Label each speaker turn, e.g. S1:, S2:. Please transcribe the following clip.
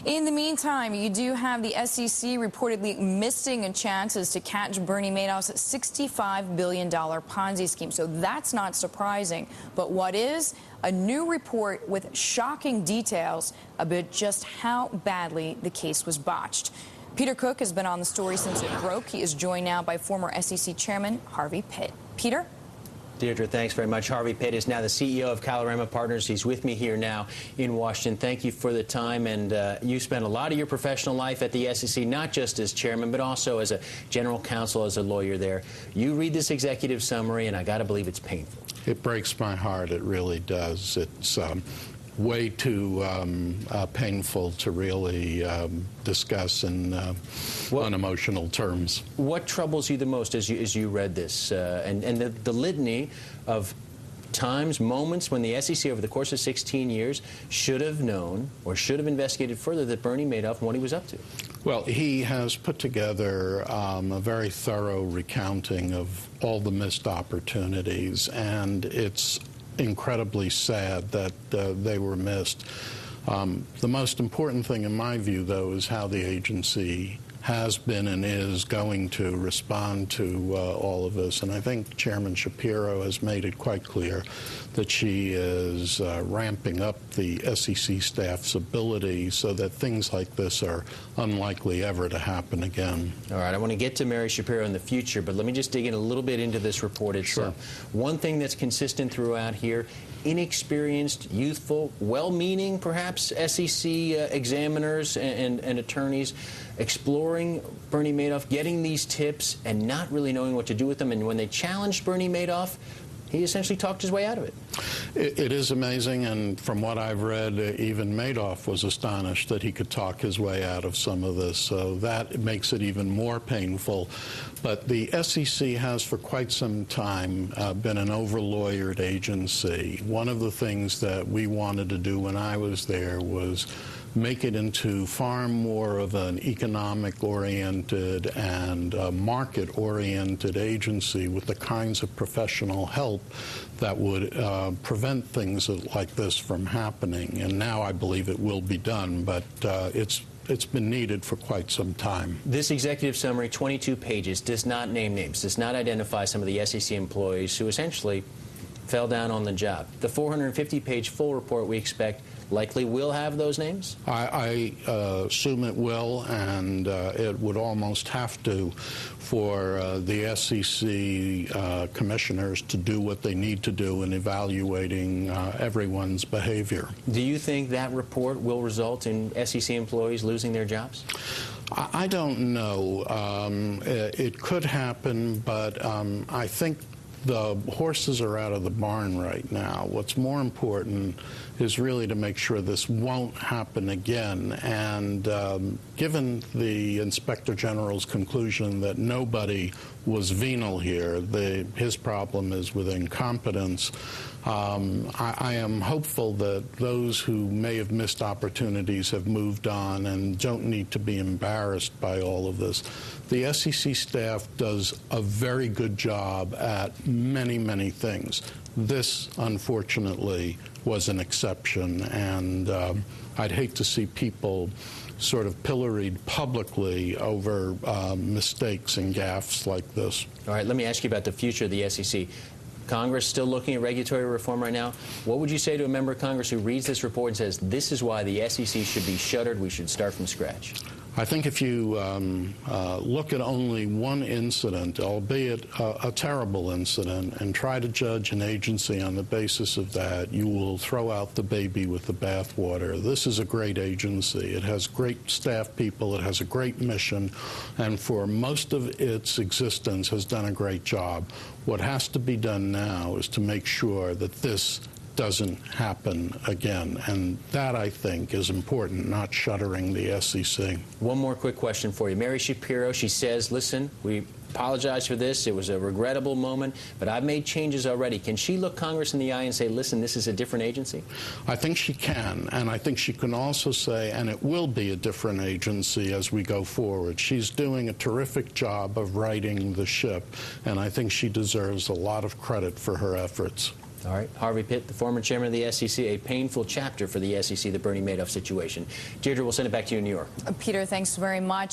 S1: In the meantime, you do have the SEC reportedly missing chances to catch Bernie Madoff's $65 billion Ponzi scheme. So that's not surprising. But what is? A new report with shocking details about just how badly the case was botched. Peter Cook has been on the story since it broke. He is joined now by former SEC Chairman Harvey Pitt. Peter?
S2: Deirdre, thanks very much. Harvey Pitt is now the CEO of Kalorama Partners. He's with me here now in Washington. Thank you for the time. And you spent a lot of your professional life at the SEC, not just as chairman, but also as a general counsel, as a lawyer there. You read this executive summary, and I got to believe it's painful.
S3: It breaks my heart. It really does. It's way too painful to really discuss in unemotional terms.
S2: What troubles you the most as you read this, and the litany of times, moments when the SEC over the course of 16 years should have known or should have investigated further that Bernie Madoff and what he was up to?
S3: Well, he has put together a very thorough recounting of all the missed opportunities, and it's incredibly sad that they were missed. The most important thing in my view, though, is how the agency has been and is going to respond to all of this. And I think Chairman Shapiro has made it quite clear that she is ramping up the SEC staff's ability so that things like this are unlikely ever to happen again.
S2: All right, I want to get to Mary Shapiro in the future, but let me just dig in a little bit into this report itself. Sure. One thing that's consistent throughout here: inexperienced, youthful, well-meaning, perhaps, SEC examiners and attorneys exploring Bernie Madoff, getting these tips and not really knowing what to do with them. And when they challenged Bernie Madoff, he essentially talked his way out of it.
S3: It is amazing, and from what I've read, even Madoff was astonished that he could talk his way out of some of this, so that makes it even more painful. But the SEC has for quite some time been an over-lawyered agency. One of the things that we wanted to do when I was there was make it into far more of an economic-oriented and market-oriented agency with the kinds of professional help that would prevent things like this from happening. And now I believe it will be done, but it's been needed for quite some time.
S2: This executive summary, 22 pages, does not name names, does not identify some of the SEC employees who essentially fell down on the job. The 450-page full report we expect likely will have those names?
S3: I assume it will, and it would almost have to for the SEC commissioners to do what they need to do in evaluating everyone's behavior.
S2: Do you think that report will result in SEC employees losing their jobs?
S3: I don't know. It could happen, but I think the horses are out of the barn right now. What's more important is really to make sure this won't happen again. And given the Inspector General's conclusion that nobody was venal here, his problem is with incompetence, I am hopeful that those who may have missed opportunities have moved on and don't need to be embarrassed by all of this. The SEC staff does a very good job at many, many things. This, unfortunately, was an exception, and I'd hate to see people sort of pilloried publicly over mistakes and gaffes like this.
S2: All right, let me ask you about the future of the SEC. Congress still looking at regulatory reform right now. What would you say to a member of Congress who reads this report and says, this is why the SEC should be shuttered, we should start from scratch?
S3: I think if you look at only one incident, albeit a terrible incident, and try to judge an agency on the basis of that, you will throw out the baby with the bathwater. This is a great agency. It has great staff people. It has a great mission, and for most of its existence has done a great job. What has to be done now is to make sure that this doesn't happen again, and that, I think, is important, not shuttering the SEC.
S2: One more quick question for you. Mary Shapiro, she says, listen, we apologize for this. It was a regrettable moment, but I've made changes already. Can she look Congress in the eye and say, listen, this is a different agency?
S3: I think she can, and I think she can also say, and it will be a different agency as we go forward. She's doing a terrific job of righting the ship, and I think she deserves a lot of credit for her efforts.
S2: All right. Harvey Pitt, the former chairman of the SEC, a painful chapter for the SEC, the Bernie Madoff situation. Deirdre, we'll send it back to you in New York.
S1: Peter, thanks very much.